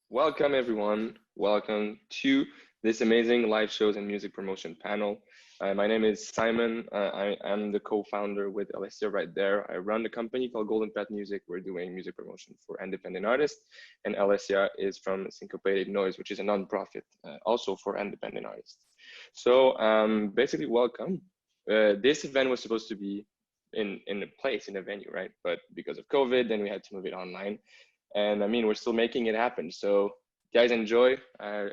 Welcome, everyone. Welcome to this amazing live shows and music promotion panel. My name is Simon. I am the co-founder with Alessia right there. I run a company called Golden Path Music. We're doing music promotion for independent artists. And Alessia is from Syncopated Noize, which is a nonprofit also for independent artists. So basically, welcome. This event was supposed to be in a place, in a venue, right? But because of COVID, then we had to move it online. And I mean, we're still making it happen. So guys, enjoy,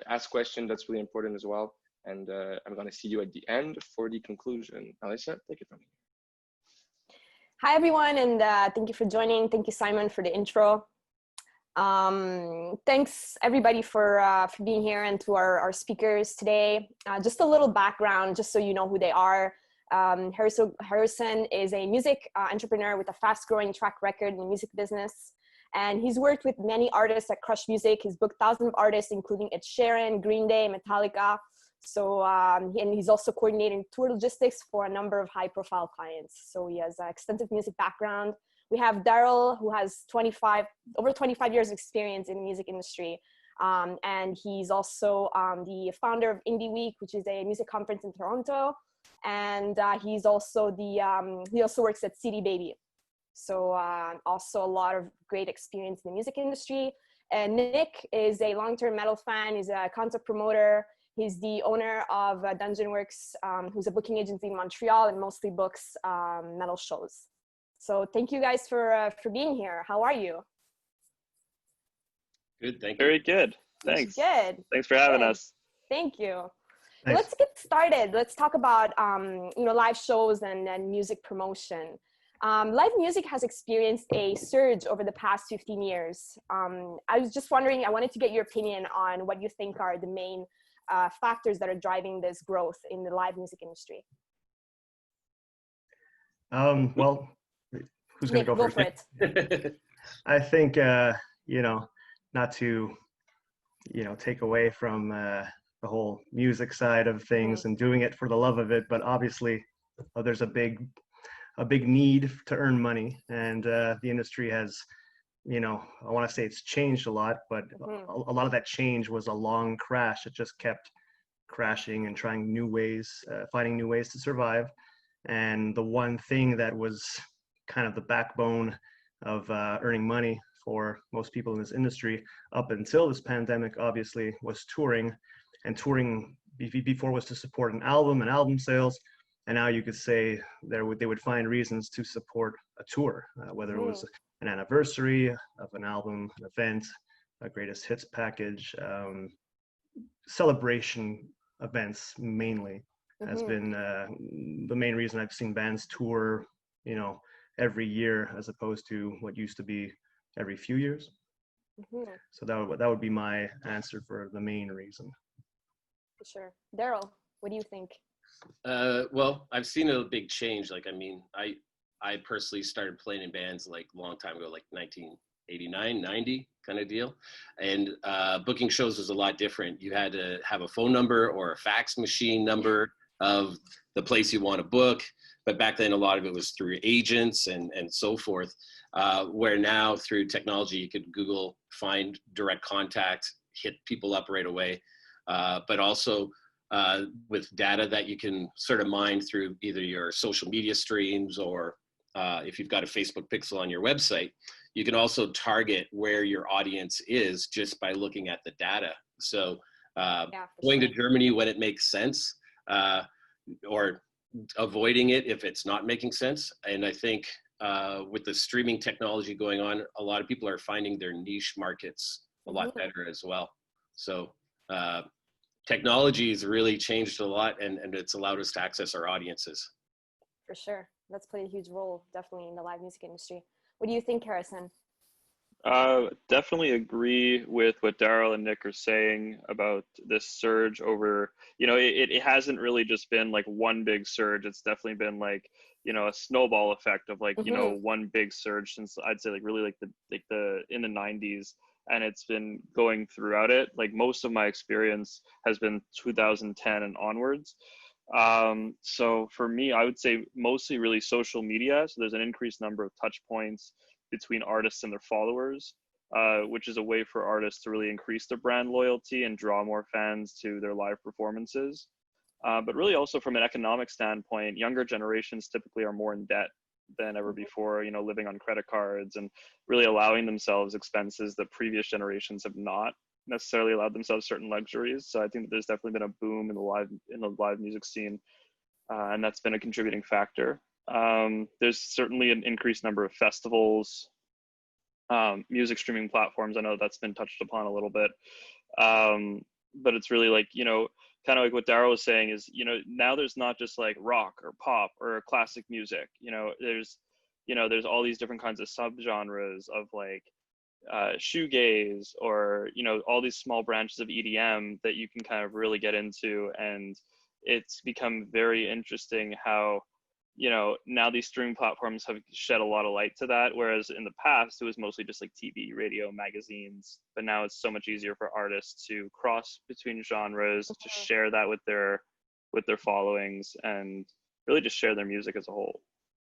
ask questions. That's really important as well. And I'm gonna see you at the end for the conclusion. Alessia, take it from here. Hi, everyone, and thank you for joining. Thank you, Simon, for the intro. Thanks, everybody, for being here, and to our speakers today. Just a little background, just so you know who they are. Harrison is a music entrepreneur with a fast-growing track record in the music business. And he's worked with many artists that crush music. He's booked thousands of artists, including Ed Sheeran, Green Day, Metallica. So, and he's also coordinating tour logistics for a number of high-profile clients. So he has an extensive music background. We have Darryl, who has over 25 years of experience in the music industry. And he's also the founder of Indie Week, which is a music conference in Toronto. And he's also he also works at CD Baby. So also a lot of great experience in the music industry. And Nick is a long-term metal fan. He's a concert promoter. He's the owner of Dungeon Works, who's a booking agency in Montreal and mostly books metal shows. So thank you guys for being here. How are you? Good, thank you. Very good. Thanks. Good. Thanks for having us. Thank you. Thanks. Let's get started. Let's talk about live shows and music promotion. Live music has experienced a surge over the past 15 years. I was just wondering, I wanted to get your opinion on what you think are the main factors that are driving this growth in the live music industry. Well, who's going to go for it? I think, not to, take away from the whole music side of things and doing it for the love of it, but obviously there's a big need to earn money, and the industry has, I want to say it's changed a lot, but a lot of that change was a long crash. It just kept crashing and trying new ways, finding new ways to survive. And the one thing that was kind of the backbone of earning money for most people in this industry up until this pandemic, obviously, was touring. And touring before was to support an album sales. And now you could say they would find reasons to support a tour, whether it was an anniversary of an album, an event, a greatest hits package, celebration events mainly has been the main reason I've seen bands tour, every year as opposed to what used to be every few years. So that would be my answer for the main reason. For sure. Darryl, what do you think? Well, I've seen a big change. I personally started playing in bands like a long time ago, like 1989, 90 kind of deal. And booking shows was a lot different. You had to have a phone number or a fax machine number of the place you want to book. But back then, a lot of it was through agents and so forth, where now through technology, you could Google, find direct contact, hit people up right away. But also, with data that you can sort of mine through either your social media streams or if you've got a Facebook pixel on your website, you can also target where your audience is just by looking at the data. So going to Germany when it makes sense, or avoiding it if it's not making sense. And I think with the streaming technology going on, a lot of people are finding their niche markets a lot better as well. So technology has really changed a lot, and it's allowed us to access our audiences. For sure. That's played a huge role, definitely, in the live music industry. What do you think, Harrison? Definitely agree with what Darryl and Nick are saying about this surge over, it hasn't really just been like one big surge. It's definitely been like, a snowball effect of like, one big surge since I'd say like really in the 90s. And it's been going throughout it. Like most of my experience has been 2010 and onwards. So for me, I would say mostly really social media. So there's an increased number of touch points between artists and their followers. which is a way for artists to really increase their brand loyalty and draw more fans to their live performances. But really also from an economic standpoint, younger generations typically are more in debt than ever before, you know, living on credit cards and really allowing themselves expenses that previous generations have not necessarily allowed themselves certain luxuries. So I think that there's definitely been a boom in the live music scene, and that's been a contributing factor. There's certainly an increased number of festivals, music streaming platforms. I know that's been touched upon a little bit, but it's really like, you know, kind of like what Darryl was saying is, you know, now there's not just like rock or pop or classic music, you know, there's all these different kinds of subgenres of like shoegaze, or, you know, all these small branches of EDM that you can kind of really get into. And it's become very interesting how, you know, now these streaming platforms have shed a lot of light to that, whereas in the past it was mostly just like TV, radio, magazines. But now it's so much easier for artists to cross between genres, to share that with their followings, and really just share their music as a whole.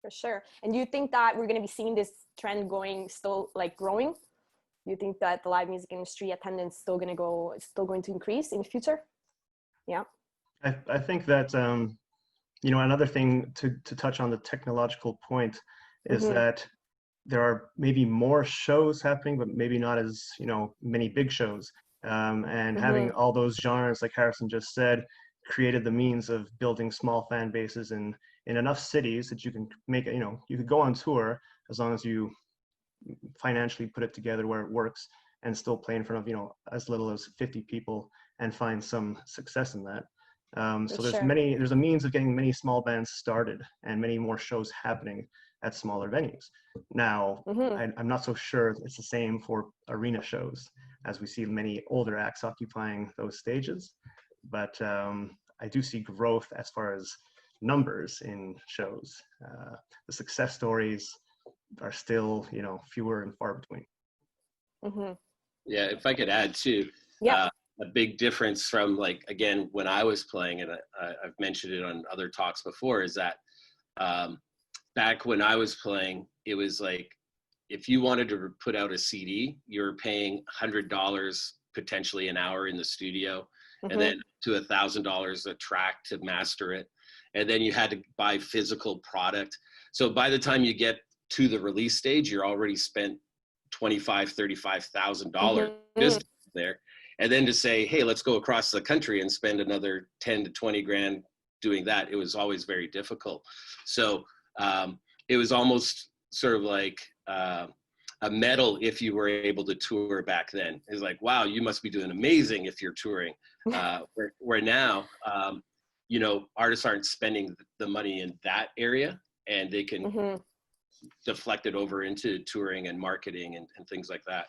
For sure. And do you think that we're going to be seeing this trend growing? Do you think that the live music industry attendance is still going to increase in the future? Yeah. I think that you know, another thing to touch on the technological point is that there are maybe more shows happening, but maybe not as, you know, many big shows. And having all those genres, like Harrison just said, created the means of building small fan bases in enough cities that you can make, you know, you could go on tour as long as you financially put it together where it works, and still play in front of, you know, as little as 50 people and find some success in that. So there's a means of getting many small bands started and many more shows happening at smaller venues. Now, I'm not so sure it's the same for arena shows, as we see many older acts occupying those stages. But I do see growth as far as numbers in shows. The success stories are still, you know, fewer and far between. Yeah, if I could add too. Yeah. A big difference from, like, again, when I was playing, and I've mentioned it on other talks before, is that back when I was playing, it was like, if you wanted to put out a CD, you were paying $100 potentially an hour in the studio, and then to $1,000 a track to master it. And then you had to buy physical product. So by the time you get to the release stage, you're already spent $25,000, $35,000 just there. And then to say, hey, let's go across the country and spend another 10 to 20 grand doing that, it was always very difficult. So it was almost sort of like a medal if you were able to tour back then. It's like, wow, you must be doing amazing if you're touring. Where now, you know, artists aren't spending the money in that area, and they can deflect it over into touring and marketing and things like that.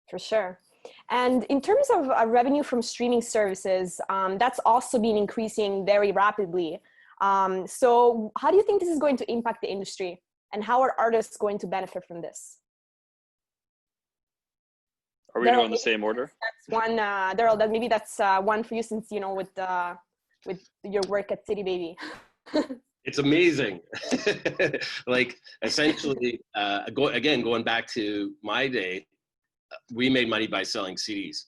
For sure. And in terms of revenue from streaming services, that's also been increasing very rapidly. So how do you think this is going to impact the industry, and how are artists going to benefit from this? Are we doing the same order? That's one, Darryl, maybe that's one for you, since, you know, with your work at City Baby. It's amazing. Like, essentially, going back to my day, we made money by selling CDs,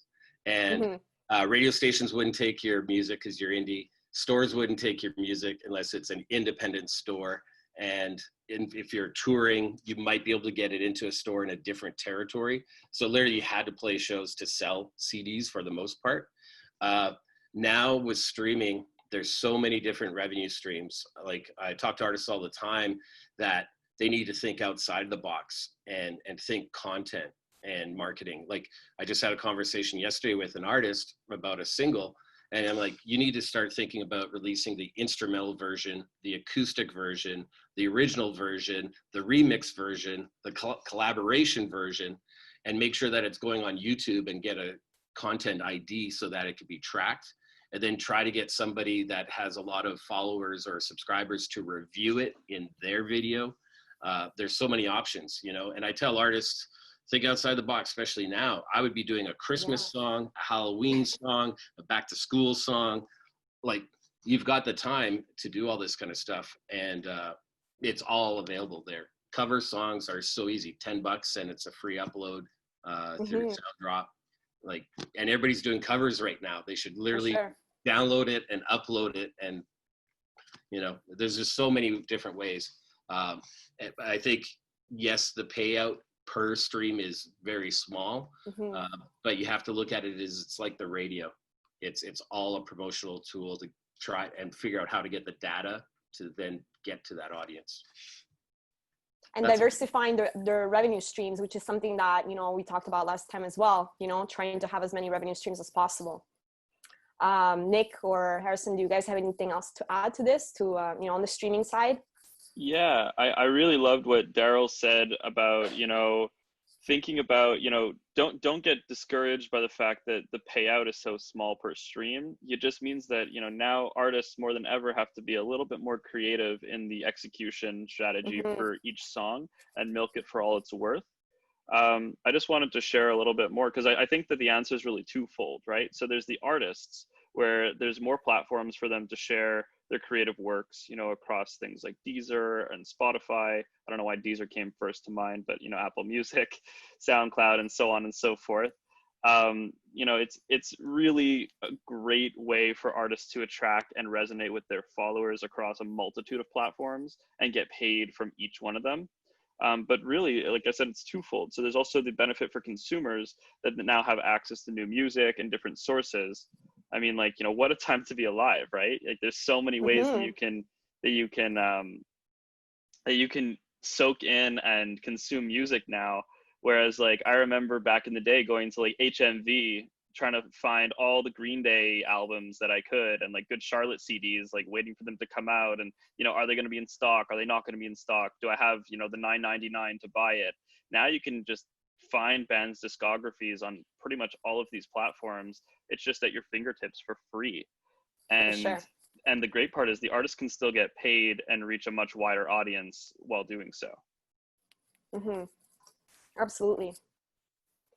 and radio stations wouldn't take your music because you're indie. Stores wouldn't take your music unless it's an independent store. And if you're touring, you might be able to get it into a store in a different territory. So literally you had to play shows to sell CDs for the most part. Now with streaming, there's so many different revenue streams. Like, I talk to artists all the time that they need to think outside the box and think content and marketing. Like, I just had a conversation yesterday with an artist about a single, and I'm like, you need to start thinking about releasing the instrumental version, the acoustic version, the original version, the remix version, the collaboration version, and make sure that it's going on YouTube, and get a content ID so that it can be tracked. And then try to get somebody that has a lot of followers or subscribers to review it in their video. There's so many options, you know, and I tell artists, think outside the box, especially now. I would be doing a Christmas song, a Halloween song, a back to school song. Like, you've got the time to do all this kind of stuff, and it's all available there. Cover songs are so easy, $10, and it's a free upload. through Sound Drop. Like, and everybody's doing covers right now. They should literally download it and upload it. And, you know, there's just so many different ways. I think, yes, the payout per stream is very small, but you have to look at it as it's like the radio. It's all a promotional tool to try and figure out how to get the data to then get to that audience. And diversifying the revenue streams, which is something that, you know, we talked about last time as well, you know, trying to have as many revenue streams as possible. Nick or Harrison, do you guys have anything else to add to this, to, you know, on the streaming side? Yeah, I really loved what Darryl said about, you know, thinking about, you know, don't get discouraged by the fact that the payout is so small per stream. It just means that, you know, now artists more than ever have to be a little bit more creative in the execution strategy for each song and milk it for all it's worth. I just wanted to share a little bit more because I think that the answer is really twofold, right? So there's the artists, where there's more platforms for them to share their creative works, you know, across things like Deezer and Spotify. I don't know why Deezer came first to mind, but, you know, Apple Music, SoundCloud, and so on and so forth. You know, it's really a great way for artists to attract and resonate with their followers across a multitude of platforms and get paid from each one of them. But really, like I said, it's twofold. So there's also the benefit for consumers that now have access to new music and different sources. I mean, like, you know, what a time to be alive, right? Like, there's so many ways that you can soak in and consume music now. Whereas, like, I remember back in the day going to like HMV, trying to find all the Green Day albums that I could, and like Good Charlotte CDs, like waiting for them to come out. And, you know, are they going to be in stock? Are they not going to be in stock? Do I have, you know, the $9.99 to buy it? Now you can just find bands' discographies on pretty much all of these platforms. It's just at your fingertips for free. And and the great part is the artist can still get paid and reach a much wider audience while doing so. Absolutely.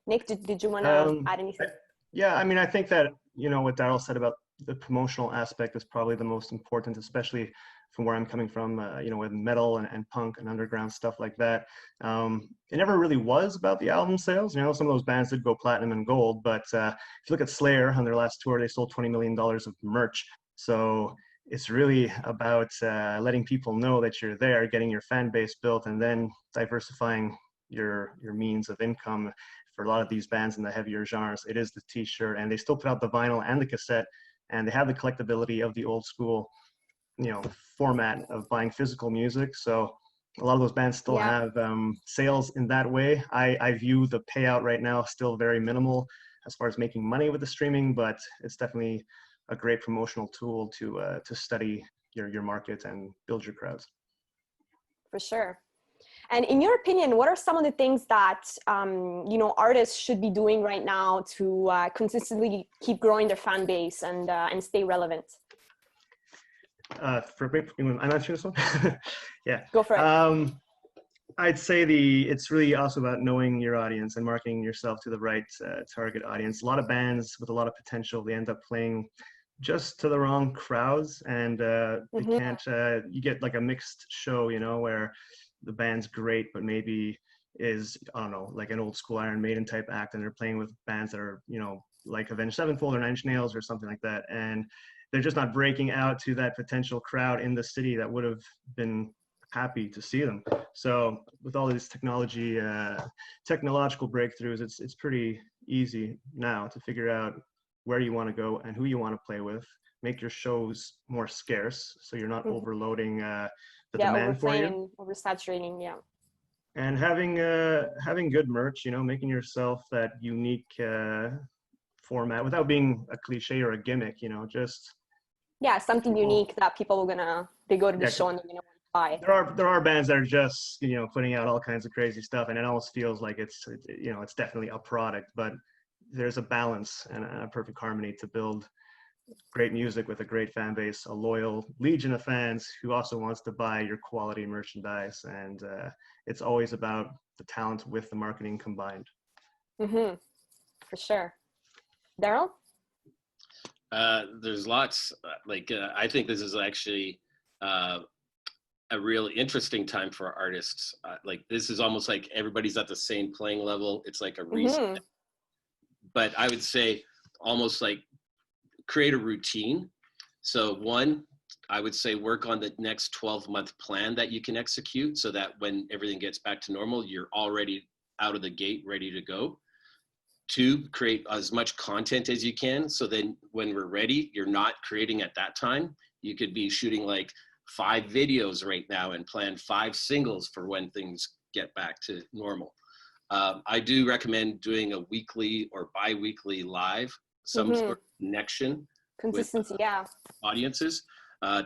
Nick, did you want to add anything? Yeah, I mean, I think that, you know, what Darryl said about the promotional aspect is probably the most important, especially from where I'm coming from, you know, with metal and punk and underground stuff like that. It never really was about the album sales. You know, some of those bands did go platinum and gold, but if you look at Slayer on their last tour, they sold $20 million of merch. So it's really about letting people know that you're there, getting your fan base built, and then diversifying your means of income. For a lot of these bands in the heavier genres, it is the t-shirt, and they still put out the vinyl and the cassette, and they have the collectability of the old school, you know, format of buying physical music. So a lot of those bands still have sales in that way. I view the payout right now still very minimal as far as making money with the streaming, but it's definitely a great promotional tool to study your market and build your crowds. For sure. And in your opinion, what are some of the things that, you know, artists should be doing right now to consistently keep growing their fan base and stay relevant? I'm answering this one. Yeah. Go for it. I'd say it's really also about knowing your audience and marketing yourself to the right target audience. A lot of bands with a lot of potential, they end up playing just to the wrong crowds, and they can't, you get like a mixed show, you know, where the band's great, but maybe is, I don't know, like an old school Iron Maiden type act, and they're playing with bands that are, you know, like Avenged Sevenfold or Nine Inch Nails or something like that. And they're just not breaking out to that potential crowd in the city that would have been happy to see them. So with all these technological breakthroughs, it's pretty easy now to figure out where you want to go and who you want to play with, make your shows more scarce so you're not overloading the demand for you. Oversaturating, yeah. And having good merch, you know, making yourself that unique format without being a cliche or a gimmick, you know, just something unique that people they go to the show and they're gonna buy. There are bands that are just, you know, putting out all kinds of crazy stuff, and it almost feels like it's you know, it's definitely a product, but there's a balance and a perfect harmony to build great music with a great fan base, a loyal legion of fans who also wants to buy your quality merchandise. And it's always about the talent with the marketing combined. For sure. Darryl? There's lots, I think this is actually a really interesting time for artists. Like this is almost like everybody's at the same playing level. It's like a reset. But I would say almost like create a routine. So one, I would say work on the next 12-month plan that you can execute so that when everything gets back to normal, you're already out of the gate, ready to go. Two, create as much content as you can. So then when we're ready, you're not creating at that time. You could be shooting like 5 videos right now and plan 5 singles for when things get back to normal. I do recommend doing a weekly or bi-weekly live, some sort of connection. Consistency, with audiences.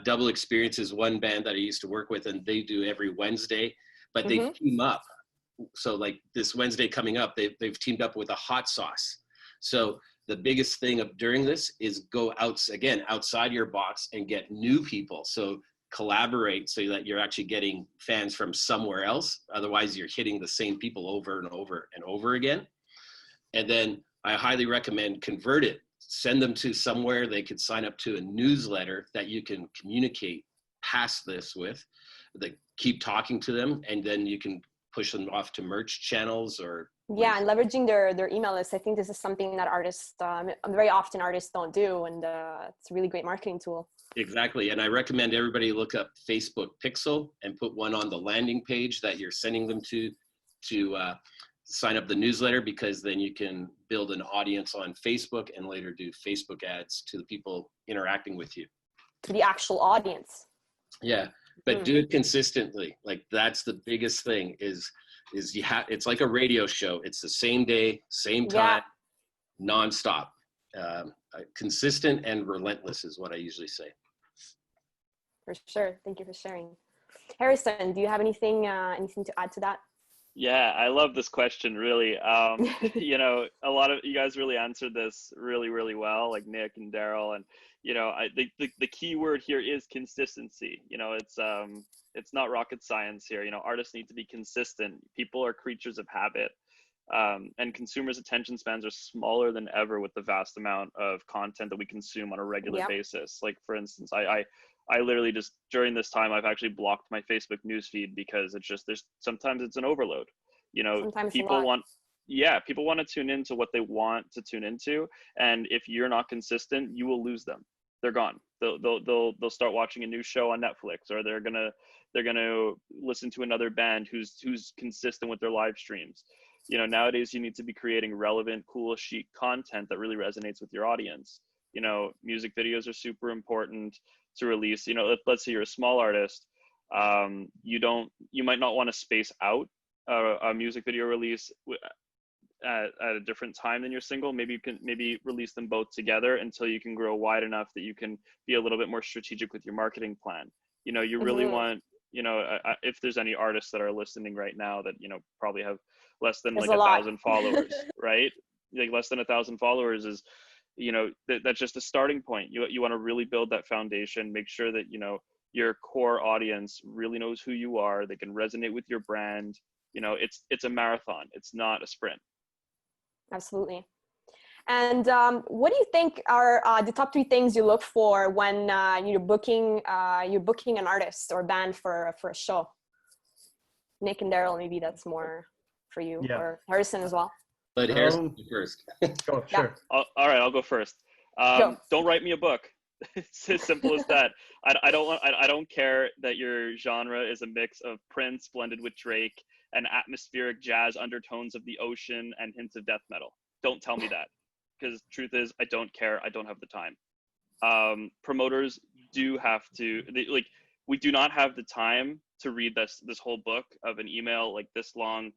Double Experience is one band that I used to work with, and they do every Wednesday, but they team up. So like this Wednesday coming up, they've teamed up with a hot sauce. So the biggest thing during this is go outside your box and get new people. So collaborate so that you're actually getting fans from somewhere else. Otherwise you're hitting the same people over and over and over again. And then I highly recommend convert it. Send them to somewhere they could sign up to a newsletter that you can communicate past this with. They keep talking to them, and then you can push them off to merch channels or and leveraging their email list. I think this is something that artists very often artists don't do, and it's a really great marketing tool. Exactly. And I recommend everybody look up Facebook Pixel and put one on the landing page that you're sending them to sign up the newsletter, because then you can build an audience on Facebook and later do Facebook ads to the people interacting with you. To the actual audience. Yeah, but do it consistently. Like that's the biggest thing is it's like a radio show. It's the same day, same time, nonstop. Consistent and relentless is what I usually say. For sure. Thank you for sharing. Harrison, do you have anything to add to that? Yeah, I love this question, really. You know, a lot of you guys really answered this really, really well, like Nick and Darryl. And, you know, the key word here is consistency. You know, it's not rocket science here. You know, artists need to be consistent. People are creatures of habit. And consumers' attention spans are smaller than ever with the vast amount of content that we consume on a regular basis. Like, for instance, I literally just during this time I've actually blocked my Facebook newsfeed because it's just sometimes it's an overload. You know, sometimes people want to tune into what they want to tune into, and if you're not consistent, you will lose them. They're gone. They'll start watching a new show on Netflix, or they're gonna listen to another band who's consistent with their live streams. You know, nowadays you need to be creating relevant, cool, chic content that really resonates with your audience. You know, music videos are super important to release. You know, let's say you're a small artist, you might not want to space out a music video release at a different time than your single. Maybe you can release them both together until you can grow wide enough that you can be a little bit more strategic with your marketing plan. You know, you really want, you know, if there's any artists that are listening right now that, you know, probably have less than like 1,000 followers, right? Like less than 1,000 followers is, you know, that's just a starting point. You want to really build that foundation, make sure that, you know, your core audience really knows who you are. They can resonate with your brand. You know, it's a marathon. It's not a sprint. Absolutely. And what do you think are the top 3 things you look for when you're booking an artist or band for a show? Nick and Darryl, maybe that's more for you, or Harrison as well. Let Harrison go first. Go, sure. All right, I'll go first. Don't write me a book. It's as simple as that. I don't care that your genre is a mix of Prince blended with Drake and atmospheric jazz undertones of the ocean and hints of death metal. Don't tell me that, because truth is I don't care. I don't have the time. Promoters do have to, we do not have the time to read this whole book of an email like this long.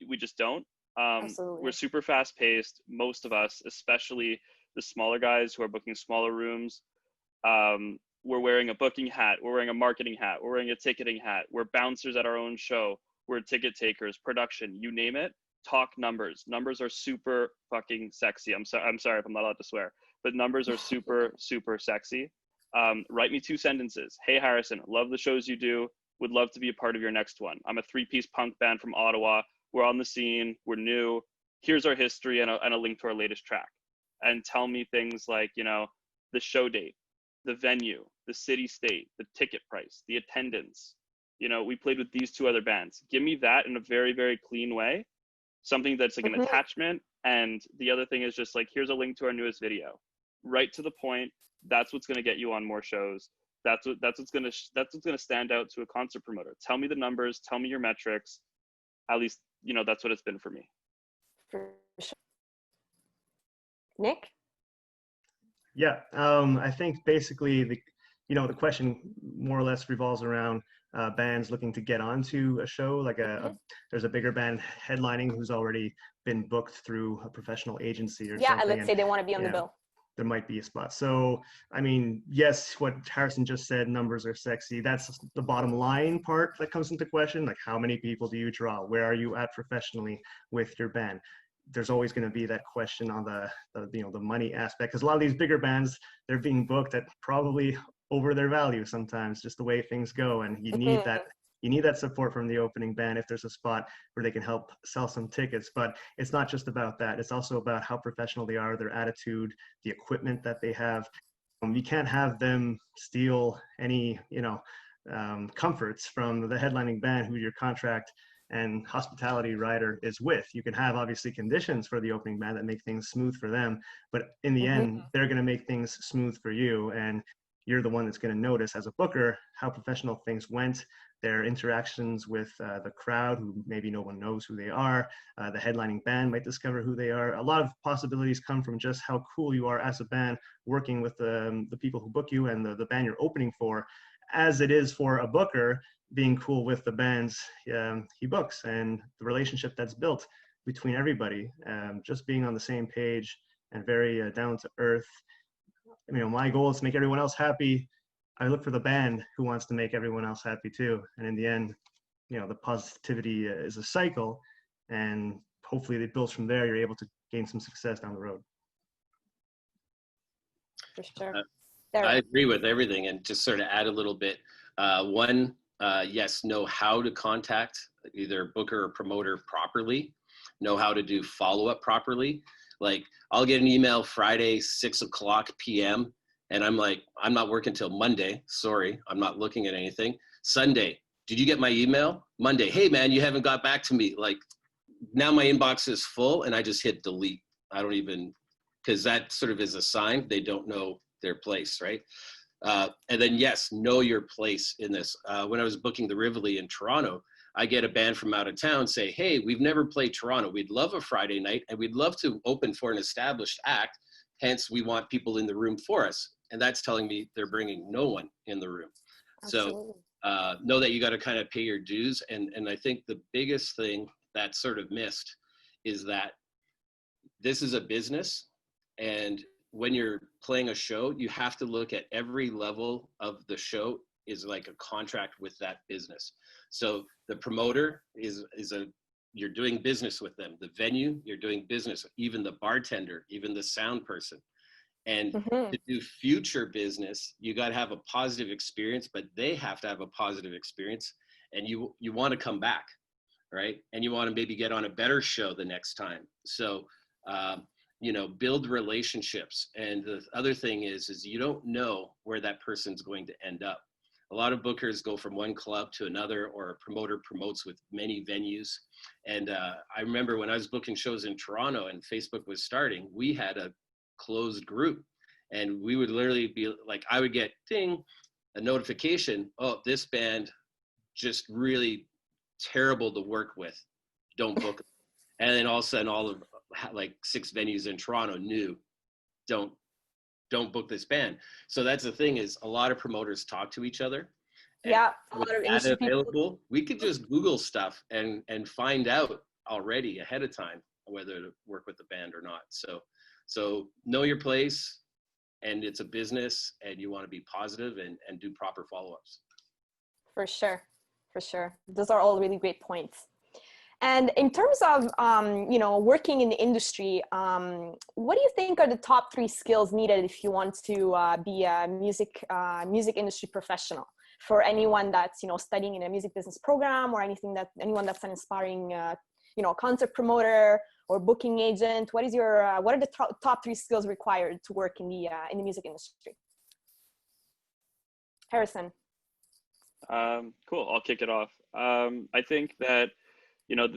We just don't. We're super fast paced. Most of us, especially the smaller guys who are booking smaller rooms, we're wearing a booking hat, we're wearing a marketing hat, we're wearing a ticketing hat, we're bouncers at our own show, we're ticket takers, production, you name it. Talk numbers. Numbers are super fucking sexy. I'm sorry if I'm not allowed to swear, but numbers are super, super sexy. Write me 2 sentences. Hey, Harrison, love the shows you do. Would love to be a part of your next one. I'm a 3-piece punk band from Ottawa. We're on the scene. We're new. Here's our history and a link to our latest track. And tell me things like, you know, the show date, the venue, the city state, the ticket price, the attendance, you know, we played with these 2 other bands. Give me that in a very, very clean way, something that's like an attachment. And the other thing is just like, here's a link to our newest video, right to the point. That's what's going to get you on more shows. That's what's going to stand out to a concert promoter. Tell me the numbers, tell me your metrics. At least, you know, that's what it's been for me. For sure. Nick? Yeah, I think basically the question more or less revolves around bands looking to get onto a show, like there's a bigger band headlining who's already been booked through a professional agency or something. Yeah, let's say they want to be on the bill. There might be a spot. So, I mean, yes, what Harrison just said, numbers are sexy. That's the bottom line part that comes into question. Like, how many people do you draw? Where are you at professionally with your band? There's always going to be that question on the money aspect, because a lot of these bigger bands, they're being booked at probably over their value sometimes, just the way things go. And you need that support from the opening band if there's a spot where they can help sell some tickets. But it's not just about that. It's also about how professional they are, their attitude, the equipment that they have. You can't have them steal any, comforts from the headlining band who your contract and hospitality rider is with. You can have obviously conditions for the opening band that make things smooth for them, but in the end, they're going to make things smooth for you. And you're the one that's going to notice as a booker how professional things went, their interactions with the crowd, who maybe no one knows who they are. The headlining band might discover who they are. A lot of possibilities come from just how cool you are as a band, working with the people who book you and the band you're opening for, as it is for a booker being cool with the bands he books, and the relationship that's built between everybody, just being on the same page and very down to earth. My goal is to make everyone else happy. I look for the band who wants to make everyone else happy too. And in the end, the positivity is a cycle, and hopefully it builds from there. You're able to gain some success down the road. For sure. I agree with everything, and just sort of add a little bit. Yes, know how to contact either booker or promoter properly, know how to do follow-up properly. Like, I'll get an email Friday, 6:00 p.m. and I'm like, I'm not working till Monday. Sorry, I'm not looking at anything. Sunday, did you get my email? Monday, hey man, you haven't got back to me. Like, now my inbox is full and I just hit delete. I don't even, because that sort of is a sign they don't know their place, right? And then yes, know your place in this. When I was booking the Rivoli in Toronto, I get a band from out of town say, hey, we've never played Toronto. We'd love a Friday night and we'd love to open for an established act. Hence, we want people in the room for us. And that's telling me they're bringing no one in the room. Absolutely. So know that you got to kind of pay your dues. And I think the biggest thing that's sort of missed is that this is a business. And when you're playing a show, you have to look at every level of the show is like a contract with that business. So the promoter you're doing business with them. The venue, you're doing business, even the bartender, even the sound person. And to do future business, you got to have a positive experience, but they have to have a positive experience. And you want to come back, right? And you want to maybe get on a better show the next time. So, build relationships. And the other thing is you don't know where that person's going to end up. A lot of bookers go from one club to another, or a promoter promotes with many venues. And I remember when I was booking shows in Toronto and Facebook was starting, we had a closed group, and we would literally be like, I would get ding, a notification, oh, this band just really terrible to work with, don't book them. And then all of a sudden, all of like 6 venues in Toronto knew, don't book this band. So that's the thing, is a lot of promoters talk to each other. Yeah, a lot of data available. We could just Google stuff and find out already ahead of time whether to work with the band or not. So know your place, and it's a business, and you want to be positive and do proper follow-ups. For sure. Those are all really great points. And in terms of, working in the industry, what do you think are the top 3 skills needed if you want to be a music industry professional? For anyone that's, studying in a music business program, or anyone that's an aspiring, concert promoter or booking agent, what are the top 3 skills required to work in the music industry? Harrison. Cool. I'll kick it off. I think that,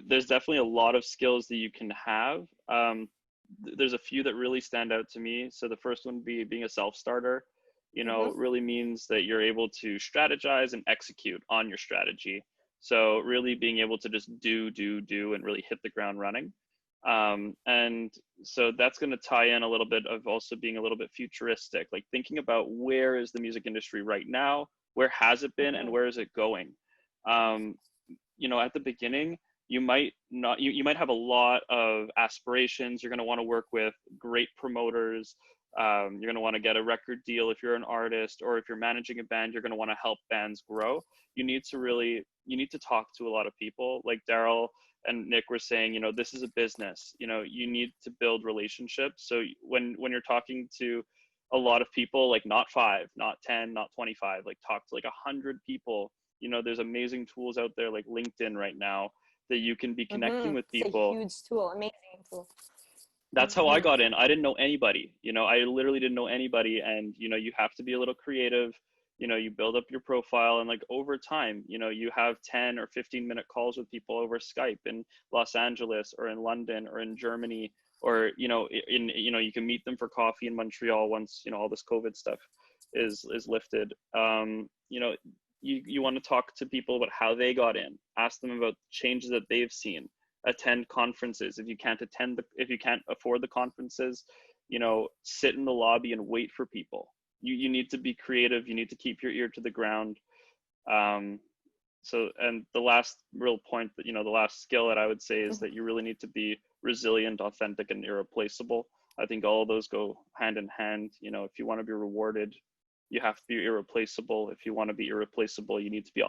there's definitely a lot of skills that you can have. There's a few that really stand out to me. So the first one being a self-starter, really means that you're able to strategize and execute on your strategy. So really being able to just do, and really hit the ground running. And so that's going to tie in a little bit of also being a little bit futuristic, like thinking about where is the music industry right now, where has it been, and where is it going? At the beginning, you might not, you might have a lot of aspirations. You're going to want to work with great promoters. You're going to want to get a record deal if you're an artist, or if you're managing a band, you're going to want to help bands grow. You need to talk to a lot of people, like Darryl and Nick were saying. This is a business. You need to build relationships. So when you're talking to a lot of people, like not 5, not 10, not 25, like talk to like 100 people. There's amazing tools out there like LinkedIn right now that you can be connecting with people. It's a huge tool, amazing tool. That's how I got in. I didn't know anybody. I literally didn't know anybody. And you have to be a little creative. You build up your profile, and like over time, you have 10 or 15-minute calls with people over Skype in Los Angeles or in London or in Germany, or you can meet them for coffee in Montreal once all this COVID stuff is lifted. You want to talk to people about how they got in, ask them about changes that they've seen, attend conferences. If you can't afford the conferences, sit in the lobby and wait for people. You need to be creative. You need to keep your ear to the ground. And the last real point that, the last skill that I would say is that you really need to be resilient, authentic, and irreplaceable. I think all of those go hand in hand. If you want to be rewarded, you have to be irreplaceable. If you want to be irreplaceable, you need to be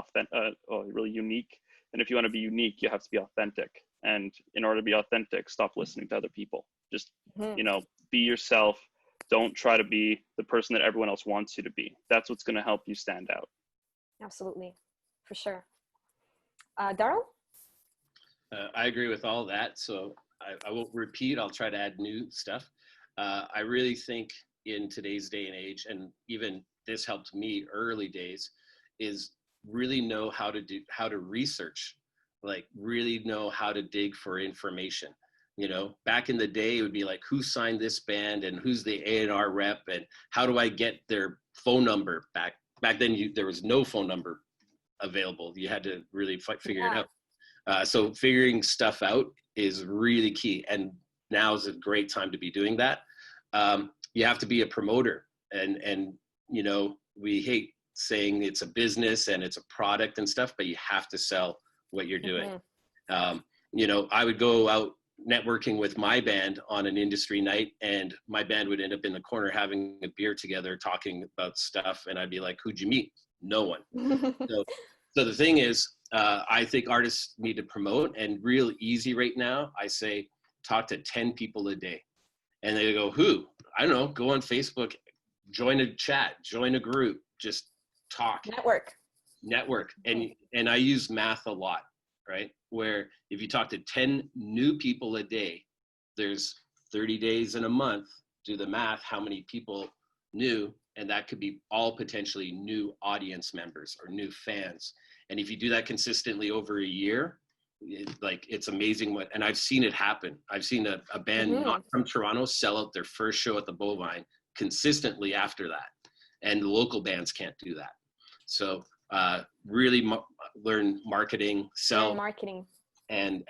really unique. And if you want to be unique, you have to be authentic. And in order to be authentic, stop listening to other people. Just, be yourself. Don't try to be the person that everyone else wants you to be. That's what's going to help you stand out. Absolutely. For sure. Darryl? I agree with all that. So I won't repeat. I'll try to add new stuff. I really think in today's day and age, and even this helped me early days, is really know how to research, like really know how to dig for information. Back in the day, it would be like, who signed this band and who's the A&R rep and how do I get their phone number? Back then, there was no phone number available. You had to really figure it out. So figuring stuff out is really key. And now is a great time to be doing that. You have to be a promoter, and we hate saying it's a business and it's a product and stuff, but you have to sell what you're doing. I would go out networking with my band on an industry night, and my band would end up in the corner having a beer together talking about stuff, and I'd be like, who'd you meet? No one. So the thing is, I think artists need to promote, and real easy right now, I say talk to 10 people a day. And they go, who? I don't know, go on Facebook, join a chat, join a group, just talk. Network. And I use math a lot, right? Where if you talk to 10 new people a day, there's 30 days in a month, do the math, how many people new, and that could be all potentially new audience members or new fans. And if you do that consistently over a year, it's amazing and I've seen it happen. I've seen a band not from Toronto sell out their first show at the Bovine consistently after that. And the local bands can't do that. So really learn marketing, sell and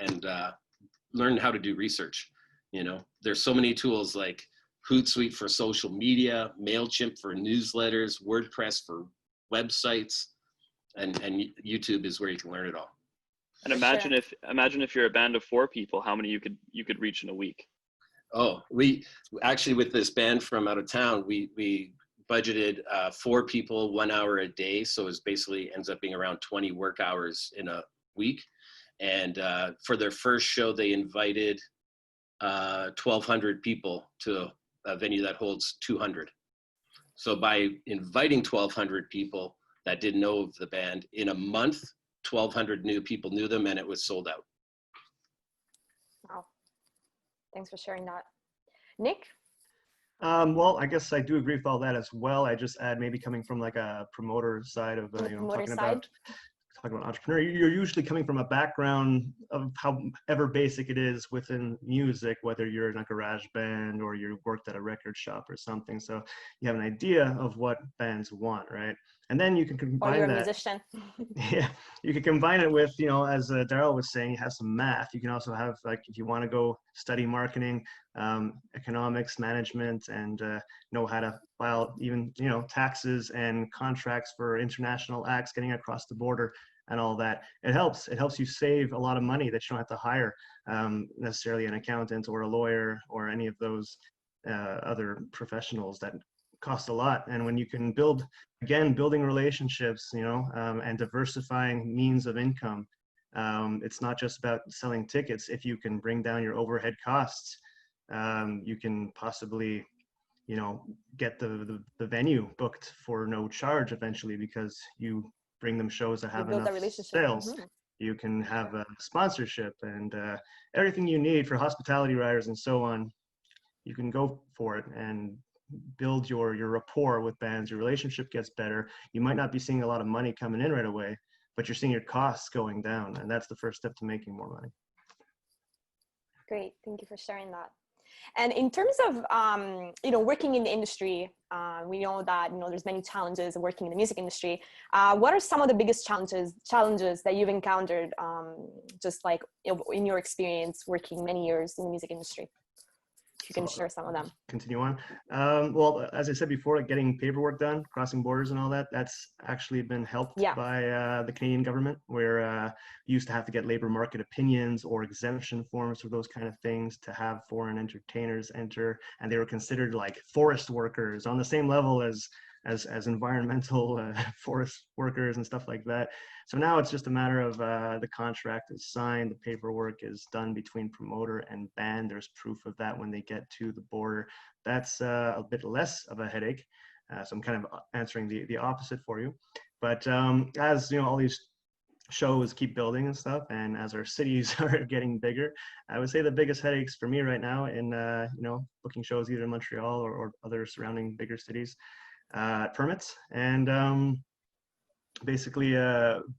learn how to do research. There's so many tools like Hootsuite for social media, MailChimp for newsletters, WordPress for websites, and YouTube is where you can learn it all. And imagine if you're a band of 4 people, how many you could reach in a week. Oh, we actually, with this band from out of town, we budgeted 4 people, 1 hour a day. So it basically ends up being around 20 work hours in a week. And for their first show, they invited 1,200 people to a venue that holds 200. So by inviting 1,200 people that didn't know of the band, in a month, 1,200 new people knew them, and it was sold out. Wow. Thanks for sharing that. Nick? Well, I guess I do agree with all that as well. I just add maybe coming from like a promoter side of, Promoter side. talking about entrepreneur, you're usually coming from a background of however basic it is within music, whether you're in a garage band or you worked at a record shop or something. So you have an idea of what bands want, right? And then you can combine or you're that. a musician. Yeah, you can combine it with, as Darryl was saying, you have some math. You can also have, like, if you want to go study marketing, economics, management, and know how to file even, taxes and contracts for international acts getting across the border and all that. It helps you save a lot of money that you don't have to hire necessarily an accountant or a lawyer or any of those other professionals that cost a lot. And when you can building relationships, and diversifying means of income, it's not just about selling tickets. If you can bring down your overhead costs, you can possibly, get the venue booked for no charge eventually, because you bring them shows that have enough sales. Mm-hmm. You can have a sponsorship and everything you need for hospitality riders and so on. You can go for it and build your rapport with bands. Your relationship gets better. You might not be seeing a lot of money coming in right away, but you're seeing your costs going down, and that's the first step to making more money. Great, thank you for sharing that. And in terms of working in the industry, we know that there's many challenges of working in the music industry. What are some of the biggest challenges that you've encountered, just like in your experience working many years in the music industry? You can share some of them. Continue on. Well, as I said before, like getting paperwork done, crossing borders and all that, that's actually been helped by the Canadian government, where you used to have to get labor market opinions or exemption forms for those kind of things to have foreign entertainers enter, and they were considered like forest workers on the same level as environmental forest workers and stuff like that. So now it's just a matter of the contract is signed, the paperwork is done between promoter and band. There's proof of that when they get to the border. That's a bit less of a headache. So I'm kind of answering the opposite for you. But as all these shows keep building and stuff, and as our cities are getting bigger, I would say the biggest headaches for me right now in booking shows either in Montreal or other surrounding bigger cities, permits and basically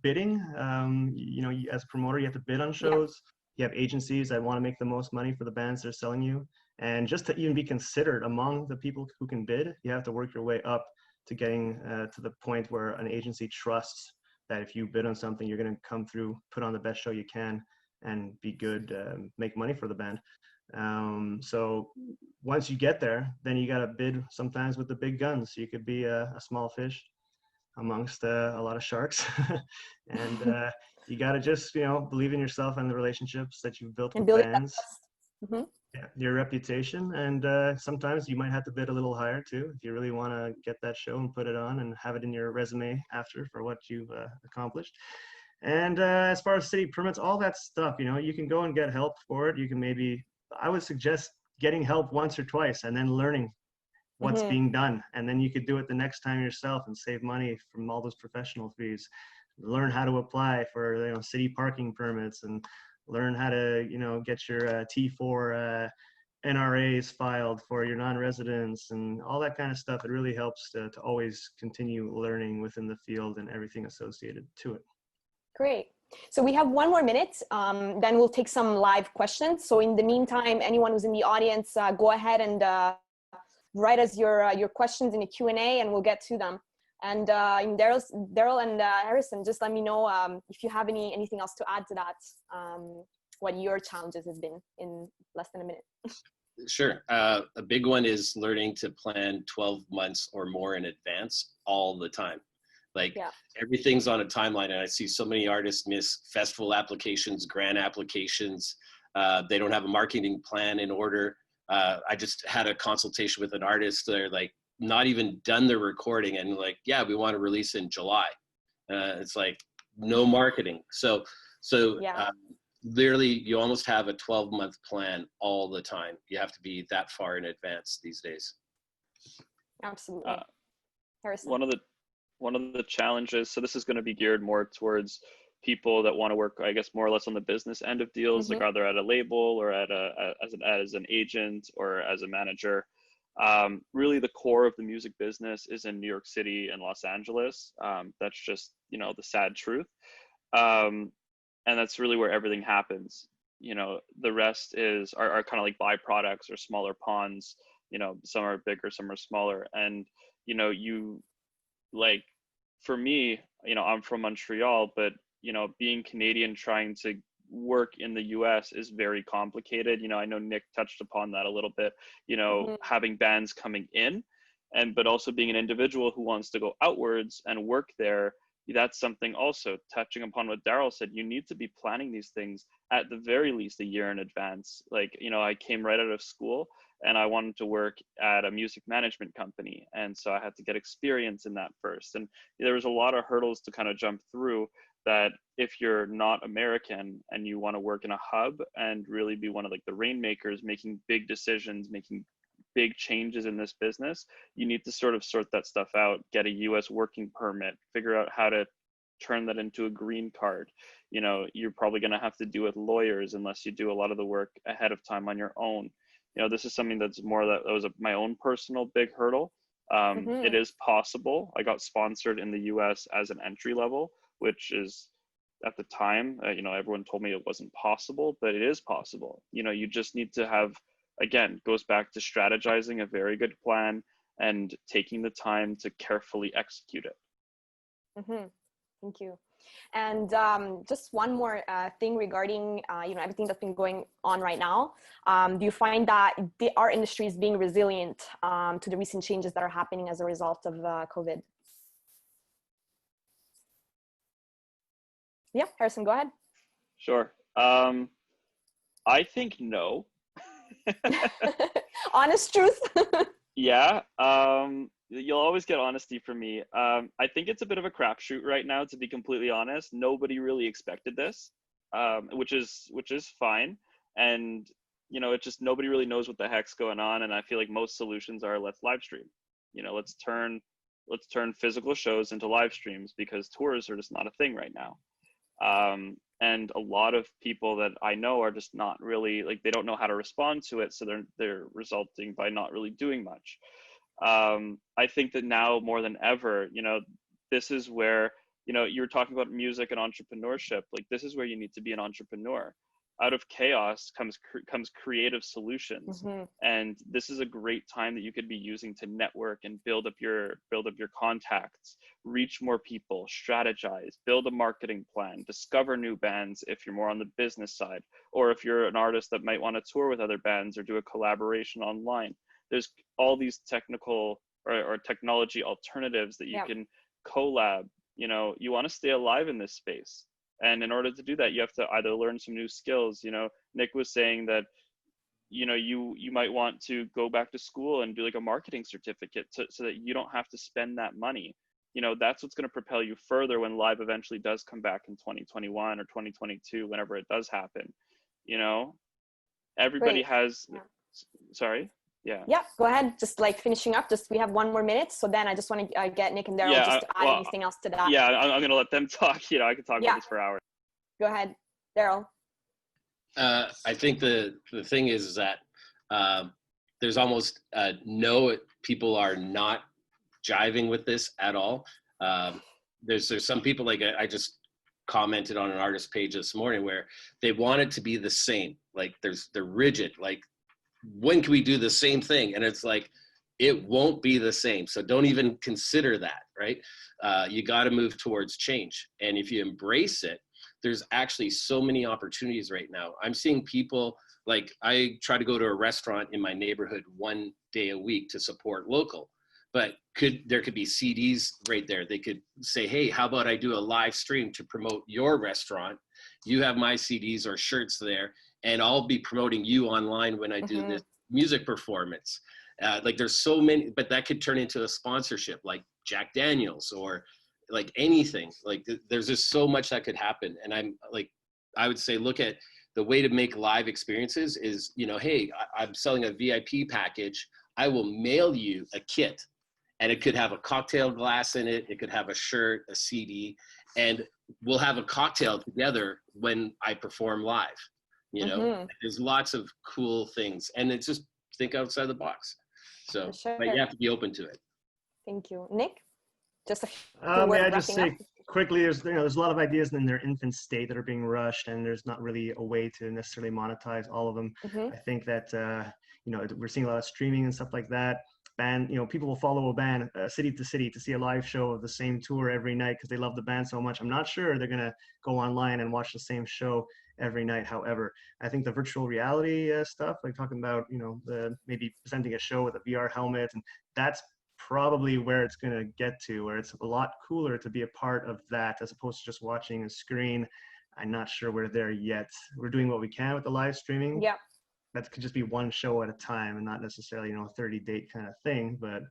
bidding. As a promoter, you have to bid on shows. You have agencies that want to make the most money for the bands they're selling you, and just to even be considered among the people who can bid, you have to work your way up to getting to the point where an agency trusts that if you bid on something, you're going to come through, put on the best show you can, and be good, make money for the band. So once you get there, then you got to bid sometimes with the big guns. You could be a small fish amongst a lot of sharks. And you got to just, believe in yourself and the relationships that you've built with bands. Mm-hmm. Yeah, your reputation. And sometimes you might have to bid a little higher too, if you really want to get that show and put it on and have it in your resume after for what you've accomplished. And as far as city permits, all that stuff, you can go and get help for it. You can I would suggest getting help once or twice and then learning what's being done. And then you could do it the next time yourself and save money from all those professional fees. Learn how to apply for city parking permits, and learn how to get your T4 NRAs filed for your non-residents and all that kind of stuff. It really helps to always continue learning within the field and everything associated to it. Great. So we have 1 more minute, then we'll take some live questions. So in the meantime, anyone who's in the audience, go ahead and write us your questions in the Q&A and we'll get to them. And Darryl and Harrison, just let me know if you have anything else to add to that, what your challenges have been in less than a minute. Sure. A big one is learning to plan 12 months or more in advance all the time. Everything's on a timeline, and I see so many artists miss festival applications, grant applications. They don't have a marketing plan in order. I just had a consultation with an artist. They're like not even done their recording, and like, yeah, we want to release in July. It's like no marketing. So literally, you almost have a 12-month plan all the time. You have to be that far in advance these days. Absolutely. Harrison. One of the challenges, so this is going to be geared more towards people that want to work, I guess, more or less on the business end of deals, like either at a label or as an agent or as a manager. Really the core of the music business is in New York City and Los Angeles. That's just, you know, the sad truth. And that's really where everything happens. You know, the rest are kind of like byproducts or smaller ponds. You know, some are bigger, some are smaller. And, you know, like, for me, you know, I'm from Montreal, but, you know, being Canadian, trying to work in the US is very complicated. You know, I know Nick touched upon that a little bit, you know, having bands coming in, but also being an individual who wants to go outwards and work there. That's something also, touching upon what Darryl said, you need to be planning these things at the very least a year in advance. Like, you know, I came right out of school and I wanted to work at a music management company. And so I had to get experience in that first. And there was a lot of hurdles to kind of jump through, that if you're not American and you want to work in a hub and really be one of like the rainmakers, making big decisions, making big changes in this business, you need to sort that stuff out, get a US working permit, figure out how to turn that into a green card. You know, you're probably going to have to deal with lawyers unless you do a lot of the work ahead of time on your own. You know, this is something that's that was my own personal big hurdle. It is possible. I got sponsored in the US as an entry level, which is, at the time, you know, everyone told me it wasn't possible, but it is possible. You know, you just need to have, again, goes back to strategizing a very good plan and taking the time to carefully execute it. Thank you. And just one more thing regarding, you know, everything that's been going on right now. Do you find that our industry is being resilient to the recent changes that are happening as a result of COVID? Yeah, Harrison, go ahead. Sure. I think no. Honest truth. Yeah. You'll always get honesty from me. I think it's a bit of a crapshoot right now, to be completely honest. Nobody really expected this, which is fine. And, you know, it just, nobody really knows what the heck's going on. And I feel like most solutions are, let's live stream. You know, let's turn physical shows into live streams, because tours are just not a thing right now. And a lot of people that I know are just not really, like, they don't know how to respond to it. So they're resulting by not really doing much. I think that now more than ever, you know, this is where, you know, you were talking about music and entrepreneurship. Like, this is where you need to be an entrepreneur. Out of chaos comes creative solutions. And this is a great time that you could be using to network and build up your contacts, reach more people, strategize, build a marketing plan, discover new bands if you're more on the business side, or if you're an artist that might want to tour with other bands or do a collaboration online. There's all these technical or technology alternatives that you can collab. You know, you want to stay alive in this space. And in order to do that, you have to either learn some new skills. You know, Nick was saying that, you know, you might want to go back to school and do like a marketing certificate so that you don't have to spend that money. You know, that's what's going to propel you further when live eventually does come back in 2021 or 2022, whenever it does happen. You know, everybody has, sorry. Yeah, go ahead. Just like finishing up, we have 1 more minute. So then I just want to get Nick and Darryl just to add anything else to that. Yeah, I'm going to let them talk. You know, I could talk about this for hours. Go ahead, Darryl. I think the thing is that there's almost no, people are not jiving with this at all. There's some people, like I just commented on an artist page this morning, where they want it to be the same. Like they're rigid, like, when can we do the same thing? And it's like, it won't be the same. So don't even consider that, right? You got to move towards change. And if you embrace it, there's actually so many opportunities right now. I'm seeing people, like, I try to go to a restaurant in my neighborhood 1 day a week to support local, but there could be CDs right there. They could say, hey, how about I do a live stream to promote your restaurant? You have my CDs or shirts there, and I'll be promoting you online when I do this music performance. Like, there's so many, but that could turn into a sponsorship, like Jack Daniels or like anything. Like, there's just so much that could happen. And I would say, look at the way to make live experiences is, you know, hey, I'm selling a VIP package. I will mail you a kit, and it could have a cocktail glass in it. It could have a shirt, a CD, and we'll have a cocktail together when I perform live. You know, there's lots of cool things, and it's just think outside the box. So, sure. but you have to be open to it. Thank you. Nick, just a few May words I just wrapping say up? quickly, there's a lot of ideas in their infant state that are being rushed, and there's not really a way to necessarily monetize all of them. Mm-hmm. I think that we're seeing a lot of streaming and stuff like that. People will follow a band city to city to see a live show of the same tour every night because they love the band so much. I'm not sure they're gonna go online and watch the same show every night. However, I think the virtual reality stuff, like talking about maybe presenting a show with a VR helmet, and that's probably where it's going to get to, where it's a lot cooler to be a part of that as opposed to just watching a screen. I'm not sure we're there yet. We're doing what we can with the live streaming. Yeah. That could just be one show at a time and not necessarily, a 30-date kind of thing, but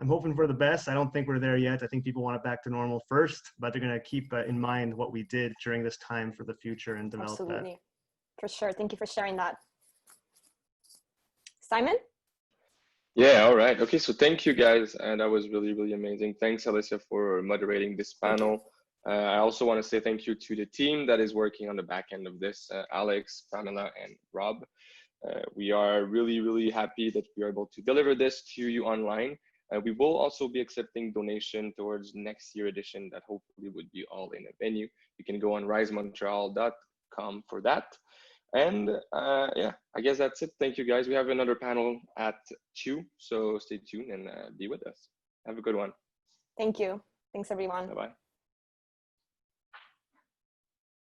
I'm hoping for the best. I don't think we're there yet. I think people want it back to normal first, but they're going to keep in mind what we did during this time for the future and develop Absolutely. that. For sure. Thank you for sharing that. Simon? Yeah, all right. Okay, so thank you guys. And that was really, really amazing. Thanks, Alessia, for moderating this panel. I also want to say thank you to the team that is working on the back end of this, Alex, Pamela, and Rob. We are really, really happy that we are able to deliver this to you online. We will also be accepting donation towards next year edition that hopefully would be all in a venue. You can go on risemontreal.com for that. And yeah, I guess that's it. Thank you guys. We have another panel at 2, so stay tuned and be with us. Have a good one. Thank you. Thanks, everyone. Bye-bye.